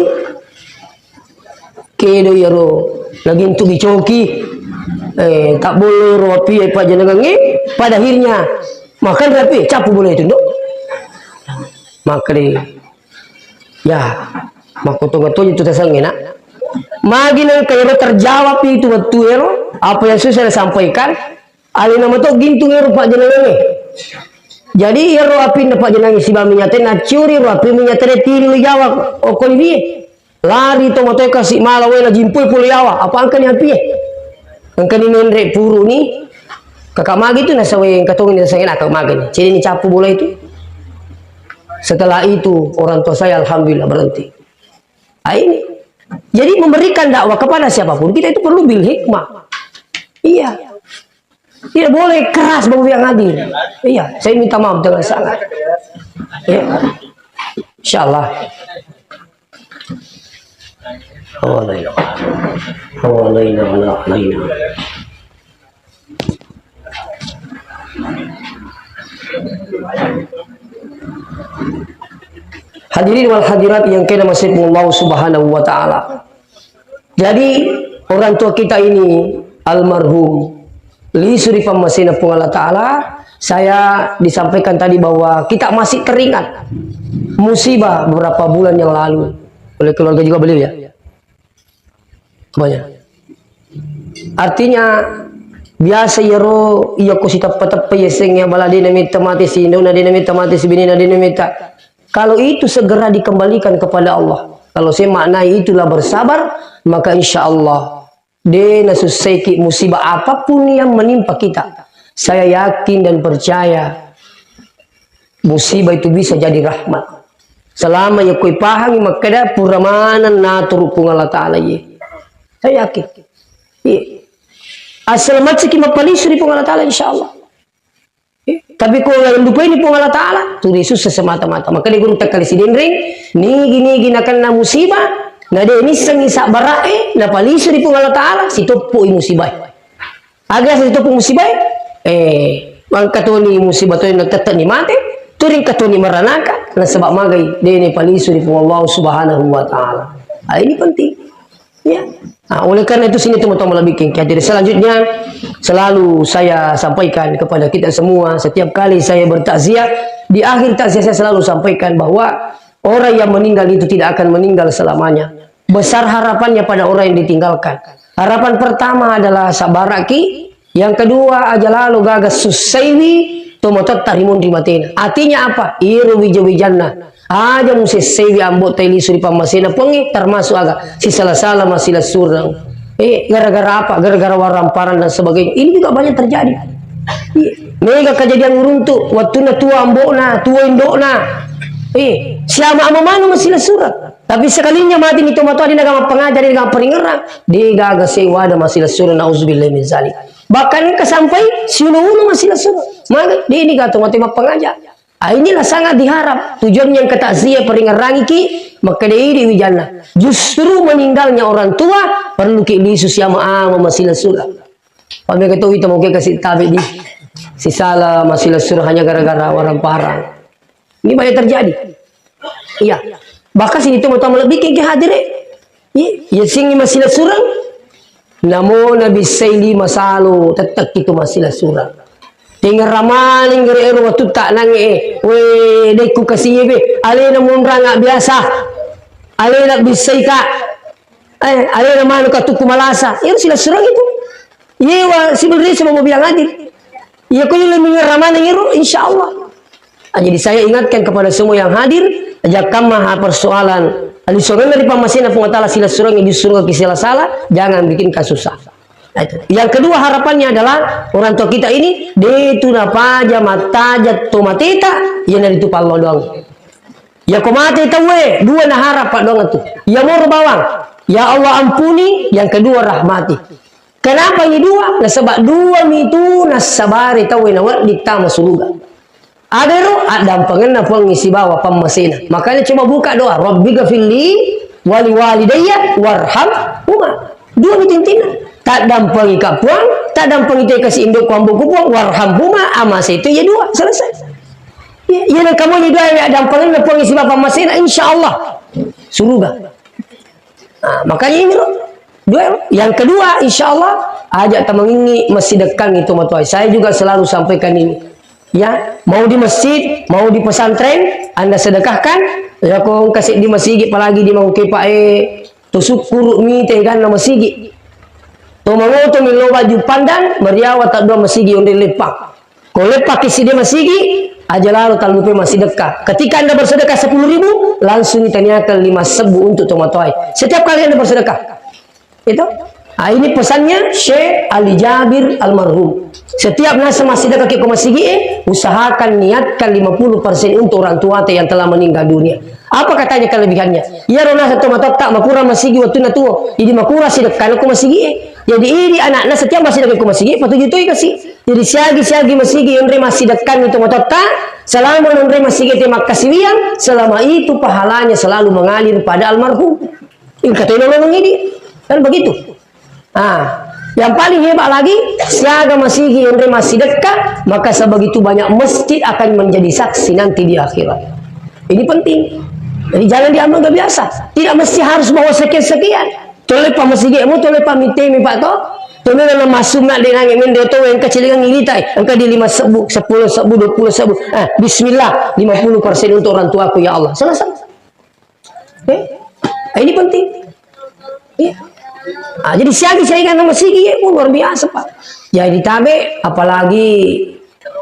ya roh lagi untuk dicoki tak boleh roh api apa jenengan pada akhirnya makan rapi capu boleh itu dok makan ya makoto-koto itu tersang enak magin yang kaya terjawab itu betul apa yang sudah saya sampaikan alih nama tu gintung ya pak jenengan jadi ya roapi dapat jenang si baminya teh curi roapi minya teh tiri jawa okol dia lari to moto kasih malawe la jimpul pul jawa apa angkan api angkan ini nrek puru ni Kakak magi itu nasa yang katongin nasa yang kakak magi. Jadi ini capu bola itu. Setelah itu orang tua saya alhamdulillah berhenti. Nah, ini. Jadi memberikan dakwah kepada siapapun kita itu perlu bil hikmah. Iya. Tidak boleh keras bagi yang hadir. Iya, saya minta maaf dengan sangat. Ya. Insyaallah. Hadirin wal hadirat yang kena masjid Allah Subhanahu wa taala. Jadi orang tua kita ini almarhum li surifam masina Allah taala, saya disampaikan tadi bahwa kita masih teringat musibah beberapa bulan yang lalu oleh keluarga juga beliau ya. Banyak. Artinya biasa yero iya ko sita patap yesengnya bala dinamita mati si ndona dinamita mati si binina dinamita. Kalau itu segera dikembalikan kepada Allah. Kalau saya maknai itulah bersabar, maka insya Allah dena suseki musibah apapun yang menimpa kita. Saya yakin dan percaya musibah itu bisa jadi rahmat. Selama ya koi pahami makada puramanan natur pung Allah Ta'ala ye. Saya yakin. Asalamat siki mapalisuri pung Allah Ta'ala insya Allah. Tapi kalau yang lupa ini pun Allah Ta'ala tuh susah semata-mata. Maka dia guru tak kali sidin ring nigi nakan na musibah na dia ini sengisak barae na palisu di pun Allah Ta'ala si topo musibah agak si topo musibah mang katoni musibah to yang nagtatan ni mati turing katoni maranaka na sebab magai dia ini palisu di pun Allah Subhanahu wa Ta'ala. Ini penting ya. Nah, oleh karena itu sini teman-teman lebih king. Jadi selanjutnya selalu saya sampaikan kepada kita semua setiap kali saya bertakziah, di akhir takziah saya selalu sampaikan bahwa orang yang meninggal itu tidak akan meninggal selamanya. Besar harapannya pada orang yang ditinggalkan. Harapan pertama adalah sabaraki, yang kedua aja lalu gagas susaiwi tomotot tarimun di matena. Artinya apa? Iru wijawijana. Aja musi sewi ambot teli suri pamasena pengi termasuk agak si salah-salah masih surang. Gara-gara apa? Gara-gara waramparan dan sebagainya. Ini juga banyak terjadi. Mega kejadian uruntu waktu na tua ambona, tua indokna. Siapa amamanu masih surat. Tapi sekalinya mati ni tomato di negara pengajar di negara peringerang. Dia gagal sewa ada masih surah nauzubillah min zalik. Bahkan kesampai si ulu masih surah. Maka dia ini kata mati pengajar. Inilah sangat diharap tujuan yang ketakziah peringerangi ki maka dia wijana. Justru meninggalnya orang tua perlu ki lisus yang masih surah. Kami ketahui kita mungkin kasih tabi di si salah masih surah hanya gara-gara orang parang. Ini banyak terjadi. Iya. Bahkan sini teman-teman lebih ke hadir. Ya singi masih surah. Namun Nabi Sayyidi masalu tetap itu masih surah. Tinggal ramaling gere waktu tak nange deku kasih be ale na munra nga biasa ale na bisay ka ale na manu ka tuku malasa yun sila surang itu yewa sebenarnya semua mau bilang adil ya kau yang lebih ramaling itu insyaallah. Jadi saya ingatkan kepada semua yang hadir ajakkan maha persoalan alisoran dari pamasina pengatala sila surang yang disuruh ke sila salah jangan bikin kasusah. Yang kedua harapannya adalah orang tua kita ini itu napaja mataja tomatita yang dari itu palo doang. Ya komate itu dua nah harap pak doang itu. Ya mau bawang. Ya Allah ampuni. Yang kedua rahmati. Kenapa ini dua? Nah sebab dua itu nasabari tahu nawar ditama surga. Ada ro dampangan na pengisi bawah pamasina. Makanya coba buka doa. Rabbi ghafirli wali walidayya warhamhuma. Dua mitintina. Tak dampangi kapuang, tak dampangi teh kasih induk kuambu kupuang, warhamhuma amase itu ya dua selesai. Ya dan kamu ini dua yang dampangin dampangi si bapak masina, insya Allah surga. Nah, makanya ini loh dua. Yang kedua, insya Allah ajak tamangingi masjid dekang itu matuai. Saya juga selalu sampaikan ini. Ya, mau di masjid, mau di pesantren, Anda sedekahkan. Ya kau kasih di masjid, apalagi di mau kepae, tusuk kuruk mi teh kan nama masjid. Tomangoto milo baju pandan meriawa tak dua masigi onde lepak. Kau lepak isi dia masigi aja lalu tak lupa masih dekat. Ketika Anda bersedekah 10.000 langsung ditanyakan 5 sebu untuk tomatoai. Setiap kali Anda bersedekah itu Ini pesannya Syekh Ali Jabir almarhum. Setiap nasa masih ada kaki masigi, usahakan niatkan 50% untuk orang tua yang telah meninggal dunia. Apa katanya kelebihannya? Ya rona satu mata tak makura masigi waktu na tuo. Jadi makura sih kalau ku masigi. Jadi ini anak-anak setiap masih ada kaki masigi, patuju itu kasih. Jadi siagi masigi yang masih dekat itu mata tak. Selama yang masigi terima kasih selama itu pahalanya selalu mengalir pada almarhum. Ini katanya memang ini kan begitu. Yang paling hebat lagi, siaga masih yang masih dekat, maka sebegitu banyak masjid akan menjadi saksi nanti di akhirat. Ini penting. Jadi jangan diambil gak biasa. Tidak mesti harus bawa sekian-sekian. Toleh pa masih mu toleh pa mitemi pak to. Toleh na masuk nak dengan ngemen dia to yang kecil yang ngilitai. Engkau di 5 sebu, 10 sebu, 20 sebu. Bismillah, 50% untuk orang tuaku ya Allah. Selesai. Ini penting. Jadi siagi-siagi nama sigi pun luar biasa pak. Jadi tabe apalagi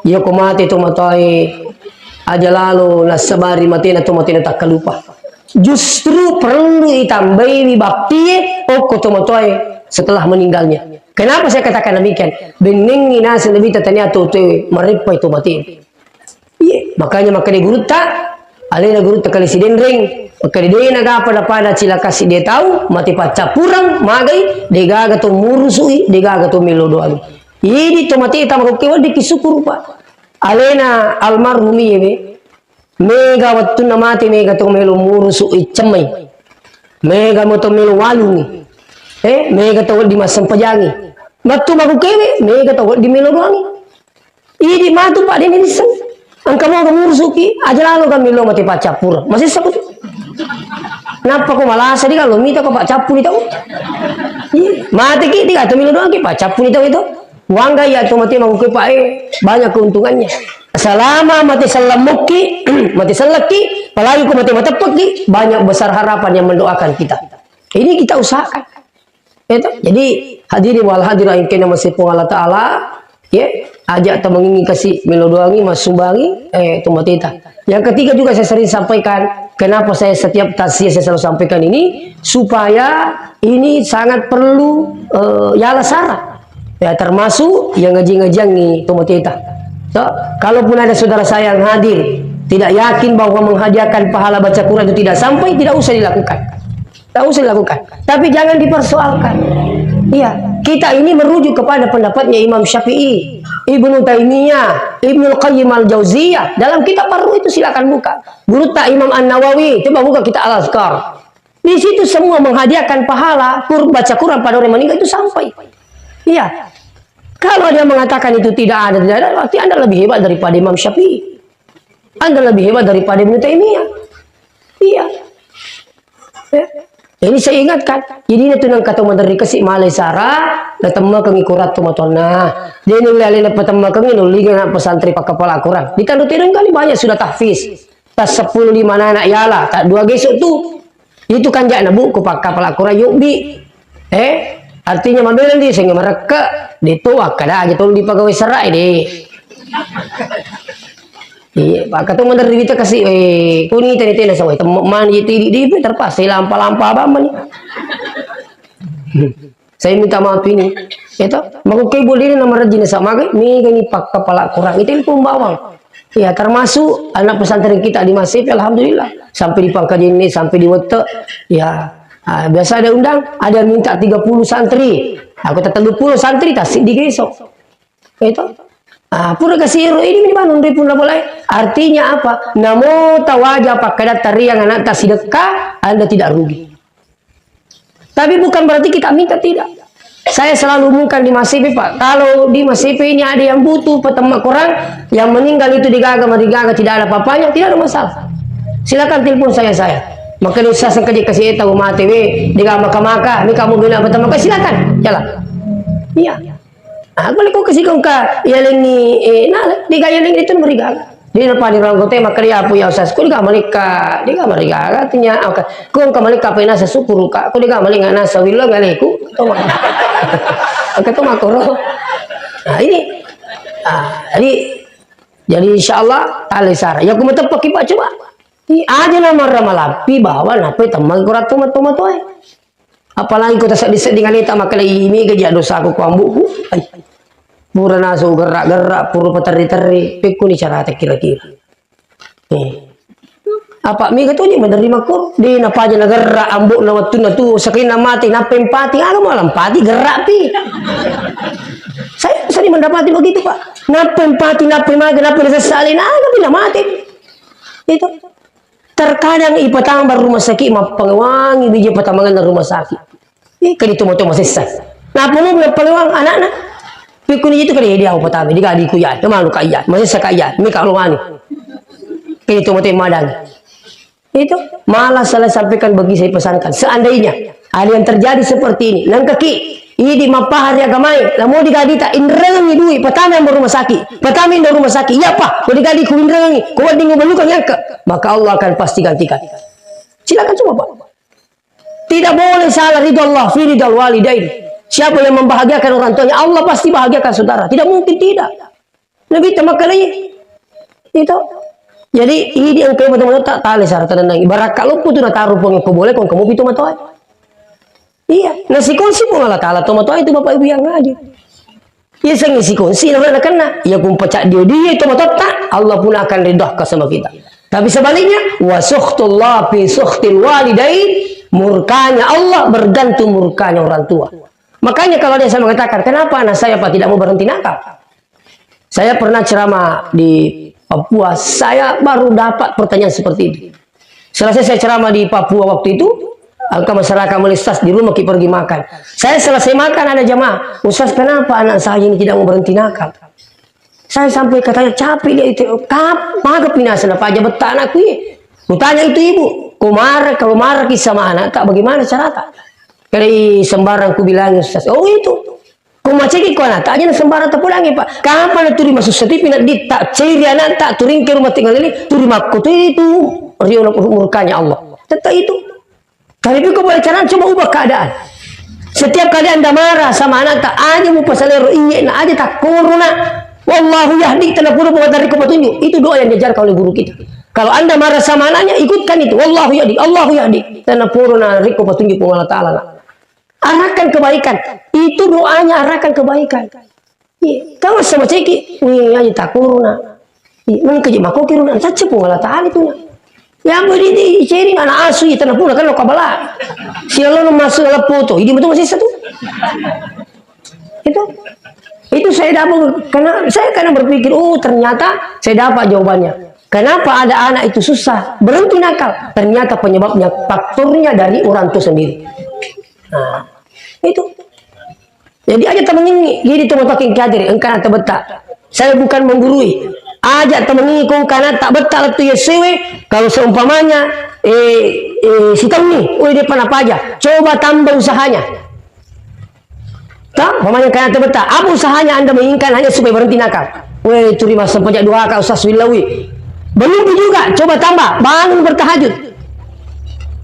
ya komate to matoi aja lalu nasabari matina to matina tak kelupa. Justru perlu ditambahi bakti pokok to matoi setelah meninggalnya. Kenapa saya katakan demikian? Bening ina lebih tatanya to maripai to matin. Makanya di guru tak alena guru tak kali sidendring. Maka dia naga pada cila kasih dia tahu mati paca purang magai degaga to murusui degaga to melodoan. Ini to mati ta mako kewa dikisukur pak. Alena almarhumi ye mega wattu namati mega to melo murusui cemai. Mega moto melo walungi. Mega to di masam pajangi. Matu mako kewe mega to di melodoan. Ini matu pak ini sen. Angka mau murusuki aja lalu kami lo mati paca purang. Masih sakut. Kenapa kok malah sedih kalau minta kok pak capu nih tahu? Mati kita kata milu doang pak capu nih tahu itu. Wangga ya tuh mati mau ke pak banyak keuntungannya. Selama mati selamuki, mati seleki, apalagi kok mati mati peki, banyak besar harapan yang mendoakan kita. Ini kita usahakan. Itu. Jadi hadirin wal hadirin kena masih Allah Taala, ya ajak temengi kasih milu doangi mas sumbangi, tuh mati ta. Yang ketiga juga saya sering sampaikan. Kenapa saya setiap tasya saya selalu sampaikan ini supaya ini sangat perlu yala syarat ya termasuk yang ngaji-ngajangi tomatita. So, kalaupun ada saudara saya yang hadir tidak yakin bahwa menghadiahkan pahala baca Quran itu tidak sampai, tidak usah dilakukan. Tidak usah dilakukan. Tapi jangan dipersoalkan. Iya, kita ini merujuk kepada pendapatnya Imam Syafi'i, Ibnu Taimiyah, Ibnu Qayyim al-Jauziyah. Dalam kitab Ar-Ruh itu silakan buka. Guru tak Imam An-Nawawi, coba buka kitab Al-Azkar. Di situ semua menghadiahkan pahala baca Quran pada orang meninggal itu sampai. Iya. Kalau dia mengatakan itu tidak ada, berarti Anda lebih hebat daripada Imam Syafi'i. Anda lebih hebat daripada Ibnu Taimiyah. Iya. Ini saya ingatkan. Jadi itu nang kata mandari kasih malai sara, datang ke ngikurat tu matona. Dia ni lali lepas temma ke nginu liga nak pesantren pak kepala Quran. Di tandu tirun kali banyak sudah tahfiz. Tas 10 5 anak yala, tak 2 gesok tu. Itu kan jak nabu ku pak kepala Quran yubi. Artinya mabel dia sehingga mereka ditua kada aja tolong di pegawai serai deh. Iya, pak kata mandari kita kasih kuni tadi tadi sawai teman jadi di terpas saya lampa apa nih. Saya minta maaf ini. Itu mau kebul ini nama rajin sama mi gani pak kepala Quran itu pun bawang. Ya termasuk anak pesantren kita di Masif alhamdulillah sampai di Pangkajen ini sampai di Wete ya biasa ada undang ada minta 30 santri aku tetap 20 santri tasik di besok itu pura kasih ini mana pun boleh artinya apa namo tawaja pakai tariang anak tak sedekah Anda tidak rugi tapi bukan berarti kita minta tidak. Saya selalu umumkan di Masif Pak, kalau di Masif ini ada yang butuh peternak Quran, yang meninggal itu digaga tidak ada apa-apanya, tidak ada masalah. Silakan telepon saya. Maka usah sengkaji kasih tahu mati digaga maka ini kamu guna peternak silakan, jalan. Iya. Boleh kau kasih kau ka yang ini, digaga yang itu berigaga. Di depan di orang kota maka dia punya usaha sekolah mereka artinya kau mereka pernah sesukur kak kau dia mereka nasa wilo ngaleku kata makoro ini jadi insyaallah alisara ya aku mau pakai pak coba aja nama ramalapi bahwa nape teman kurat tomat Apalagi kota sedih dengan itu maka ini kerja dosa aku kuambuku. Pura naso gerak-gerak, pura peteri-teri, peku ni cara kira-kira. Apa mi katu ni menerima ko di napa aja gerak ambuk na waktu na tu sakina mati na empati ano malam pati gerak pi. Saya sering mendapati begitu Pak. Napa empati napa maga napa sesali na bila mati. Itu terkadang ipatang baru rumah sakit pengewangi biji patamangan na rumah sakit. Kan itu moto masih sah. Napa mo pengewang anak-anak. Pikun itu kali dia apa tahu dia adikku ya, malu kaya, masih sekaya, mi kalau ani. Itu moto madan. Itu malah saya sampaikan bagi saya pesankan seandainya ada yang terjadi seperti ini nang kaki ini mapahar ya gamai lamu digadi tak indrengi duit pertama yang rumah sakit pertama yang rumah sakit iya pak kau digadi ku indrengi kau wading melukan yang ke maka Allah akan pasti gantikan silakan coba pak tidak boleh salah ridho Allah fi ridal walidain siapa yang membahagiakan orang tuanya Allah pasti bahagiakan saudara tidak mungkin tidak lebih temakalanya itu. Jadi ini yang kamu betul-betul tak tahu syarat tentang ibarat kalau pun tu nak taruh pun kau boleh kamu itu matoy. Iya, nasi konsi pun Allah Taala tu matoy itu bapak ibu yang ngaji. Iya sengisi konsi nak kena. Iya pun pecah dia itu matoy tak Allah pun akan ridha sama kita. Tapi sebaliknya wasuhtullah fi suhtil walidain murkanya Allah bergantung murkanya orang tua. Makanya kalau dia sama mengatakan kenapa anak saya Pak tidak mau berhenti nakal? Saya pernah ceramah di Papua, saya baru dapat pertanyaan seperti itu. Selesai saya ceramah di Papua waktu itu, angka masyarakat melistas di rumah kita pergi makan. Saya selesai makan ada jamaah, Ustaz kenapa anak saya ini tidak mau berhenti nakal? Saya sampai katanya capek dia itu, maka pinasan apa aja betah anakku ini. Kutanya itu ibu, kalau marah sama anak tak bagaimana cara tak? Dari sembarang ku bilang Ustaz, oh itu. Kau macam ni kau nak tak aja sembarang terpulangi Pak. Kapan tu masuk setiap nak di tak ciri anak tak turing ke rumah tinggal ini tu rumah kau tu itu riulah murkanya Allah. Tetap itu. Tapi kau boleh cara coba ubah keadaan. Setiap kali anda marah sama anak tak aja mau pasal iya nak aja tak corona. Wallahu yahdi tanah pura buat dari kau petunjuk. Itu doa yang diajarkan oleh guru kita. Kalau anda marah sama anaknya ikutkan itu. Wallahu yahdi, Allahu yahdi tanah pura dari kau petunjuk Allah Taala. Arahkan kebaikan. Itu doanya arahkan kebaikan. Kalau sama ceki, ni aja tak corona. Ni kerja makau kiruna saja pun Allah Taala itu. Yang beri sharing anak asu itu tanah pun kan lo kabala. Siapa lo masuk dalam foto, ini betul masih satu. Itu saya dapat karena berpikir, oh ternyata saya dapat jawabannya. Kenapa ada anak itu susah berhenti nakal? Ternyata penyebabnya faktornya dari orang tua sendiri. Nah, itu. Jadi aja temen ini, jadi teman pakai kadir, engkau tak betah. Saya bukan menggurui. Ajak temen ini kau karena tak betah tu ya sewe. Kalau seumpamanya, si tahu ni, oh dia apa aja. Coba tambah usahanya. Tak, umpamanya karena tak betah. Apa usahanya anda menginginkan hanya supaya berhenti nakal? Weh, curi masa pejak dua kau usah swilawi. Belum juga, coba tambah, bangun bertahajud.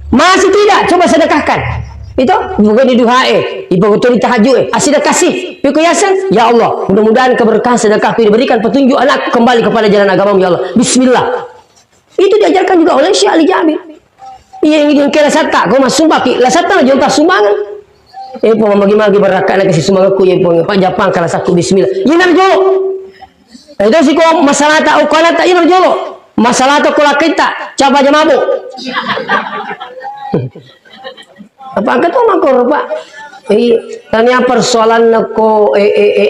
Masih tidak, coba sedekahkan. Itu bukan di duhae, ibu betul tahajud, asyik kasih. Pikir yasan, ya Allah, mudah-mudahan keberkahan sedekah diberikan petunjuk anak kembali kepada jalan agama ya Allah. Bismillah. Itu diajarkan juga oleh Syekh Ali Jami. Iya yang kira sata, kau masuk baki, lah sata lah jontas sumbangan. Pun bagi-bagi berakat nak kasih sumbangan ku yang pun Pak Japang kalau satu Bismillah. Ini nak jolo. Itu sih kau masalah tak ukana tak ini nak jolo. Masalah tak kau kita, coba aja mabuk. Apa angkat tu makor Pak? Tanya persoalan ko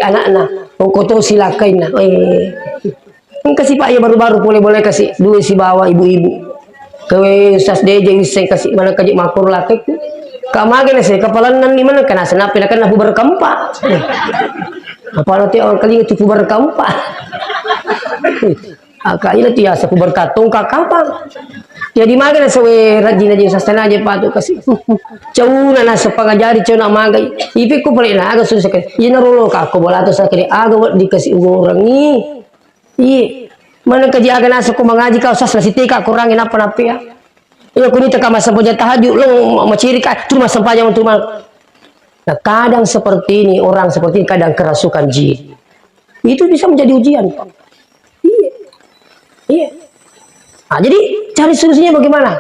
anak-anak, ko tu silakan na. Kasih Pak ya baru-baru boleh kasih duit si bawa ibu-ibu. Kewe Ustaz DJ saya kasih mana kaji makor latek. Kamage na saya kapalan nan di mana kana senap na kana bubar kampa. Apa nanti orang kali itu bubar kampa. Akaila tiya sa bubar katong kakapa. Jadi maga na sawe rajin aja sastana aja patu kasih. Cauna na sa pangajari cauna magay. Ipik ko pala na aga susah kan. Inarulo ka ako bola to sa kini aga dikasih orang ni. Iya. Mana kaji aga nasa ko mangaji ka usas nasiti ka kurangin apa ya. Iya kunita ka masa puja tahajud lo maciri ka cuma sampainya untuk mal. Nah kadang seperti ini orang seperti ini kadang kerasukan jin. Itu bisa menjadi ujian. Iya. Nah, jadi cari solusinya bagaimana?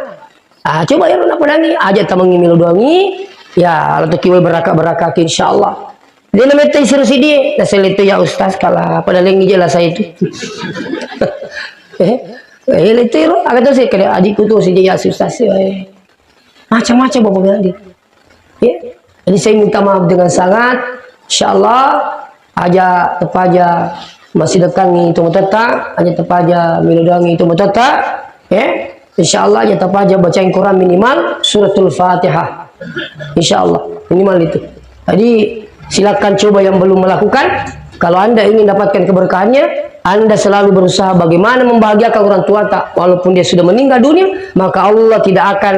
Coba ya nak pedangi, ajak teman ngimil doangi, Ya, kalau kiwai beraka insyaallah. Dia namanya Taisir Sidi, nah saya itu ya Ustaz kalah pada lengi jelas saya itu. Itu lo, agak tahu sih kalau adikku tuh si dia Ustaz sih, macam-macam bapak bilang dia. Ya, jadi saya minta maaf dengan sangat, insyaallah aja tepaja masih dekangi itu matata, aja tepaja miludangi itu matata, ya. Insyaallah aja tepaja bacain Quran minimal suratul Fatihah. Insyaallah minimal itu. Jadi silakan coba yang belum melakukan. Kalau Anda ingin dapatkan keberkahannya, Anda selalu berusaha bagaimana membahagiakan orang tua tak, walaupun dia sudah meninggal dunia, maka Allah tidak akan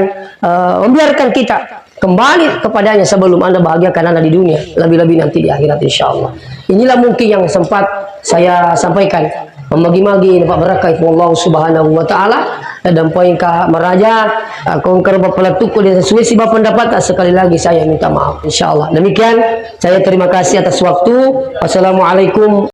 membiarkan kita kembali kepadanya sebelum Anda bahagiakan Anda di dunia, lebih-lebih nanti di akhirat insyaallah. Inilah mungkin yang sempat saya sampaikan. Memagi-magi dapat berkah itu Allah Subhanahu wa taala dan poin ka meraja kongkar bapalatukul dia sesuai si bapak pendapat. Sekali lagi saya minta maaf insyaallah. Demikian saya terima kasih atas waktu. Wassalamualaikum